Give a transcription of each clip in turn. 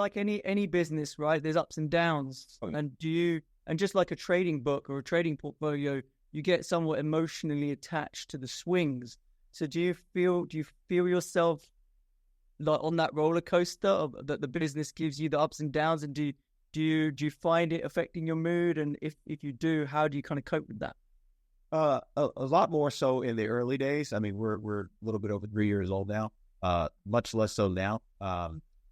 like any business, right? There's ups and downs, Oh, yeah. and just like a trading book or a trading portfolio, you get somewhat emotionally attached to the swings. So do you feel yourself like on that roller coaster that the business gives you the ups and downs, and do you find it affecting your mood? And if you do, how do you kind of cope with that? A lot more so in the early days. I mean, we're a little bit over 3 years old now. Much less so now.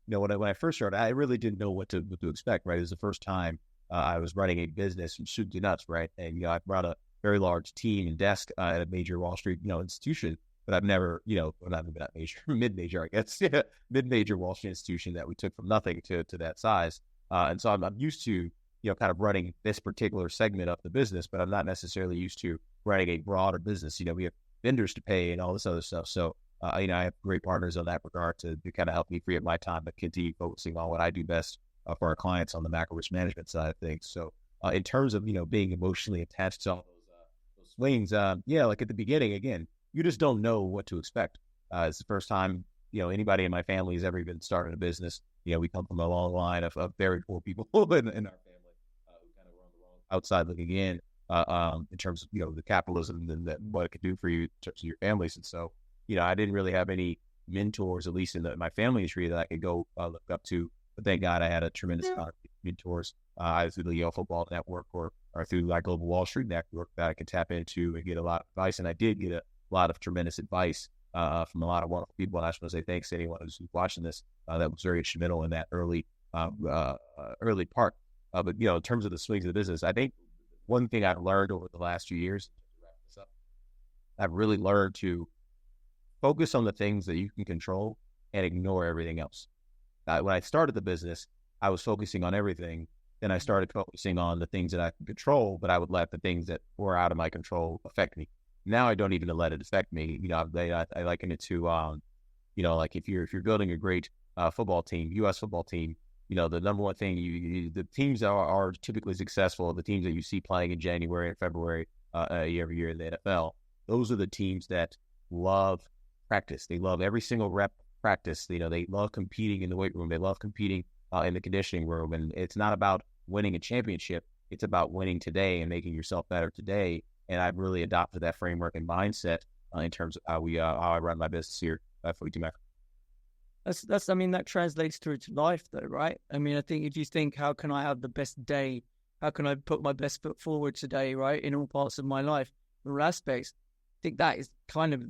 When I first started, I really didn't know what to expect. Right, it was the first time I was running a business from soup to nuts. Right, and I brought a very large team and desk at a major Wall Street institution, but I've never not major, mid-major, I guess, yeah, mid-major Wall Street institution that we took from nothing to that size. And so I'm used to kind of running this particular segment of the business, but I'm not necessarily used to running a broader business. We have vendors to pay and all this other stuff. So, I have great partners on that regard to kind of help me free up my time, but continue focusing on what I do best for our clients on the macro risk management side of things. So, in terms of, being emotionally attached to all those swings, like at the beginning, again, you just don't know what to expect. It's the first time, anybody in my family has ever even started a business. We come from a long line of very poor people in our family who kind of were on the wrong outside looking in terms of, the capitalism and what it could do for you in terms of your families. And so, I didn't really have any mentors, at least in my family tree, that I could go look up to. But thank God I had a tremendous amount of mentors, either through the Yale Football Network or through like Global Wall Street Network that I could tap into and get a lot of advice. And I did get a lot of tremendous advice from a lot of wonderful people. And I just want to say thanks to anyone who's watching this that was very instrumental in that early part. But, in terms of the swings of the business, I think one thing I've learned over the last few years, to wrap this up, I've really learned to focus on the things that you can control and ignore everything else. When I started the business, I was focusing on everything. Then I started focusing on the things that I could control, but I would let the things that were out of my control affect me. Now I don't even let it affect me. I liken it to, like if you're building a great football team, U.S. football team, the number one thing the teams are typically successful, the teams that you see playing in January and February every year in the NFL, those are the teams that love practice. They love every single rep practice. They love competing in the weight room. They love competing in the conditioning room. And it's not about winning a championship. It's about winning today and making yourself better today. And I've really adopted that framework and mindset in terms of how I run my business here at 42 Macro. That translates to life though, right? I mean, I think if you think, how can I have the best day? How can I put my best foot forward today, right? In all parts of my life, all aspects. I think that is kind of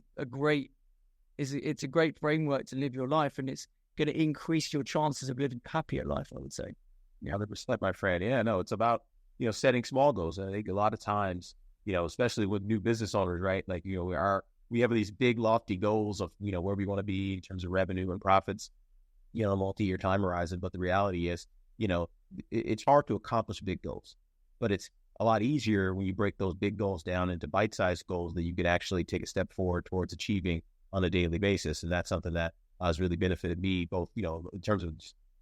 it's a great framework to live your life, and it's going to increase your chances of living a happier life, I would say. Yeah, 100%, my friend. Yeah, no, it's about, setting small goals. And I think a lot of times, especially with new business owners, right? Like, we have these big lofty goals of, where we want to be in terms of revenue and profits, a multi-year time horizon. But the reality is, it's hard to accomplish big goals, but it's a lot easier when you break those big goals down into bite-sized goals that you can actually take a step forward towards achieving on a daily basis. And that's something that has really benefited me both, in terms of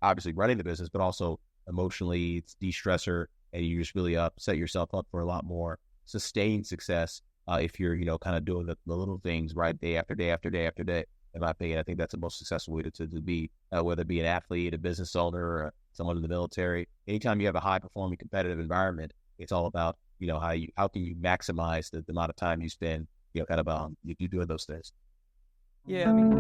obviously running the business, but also emotionally. It's de-stressor, and you just really set yourself up for a lot more sustained success if you're, kind of doing the little things right day after day after day after day. In my opinion, I think that's the most successful way to be, whether it be an athlete, a business owner, or someone in the military. Anytime you have a high-performing competitive environment, it's all about, how can you maximize the amount of time you spend, you doing those things. Yeah, I mean,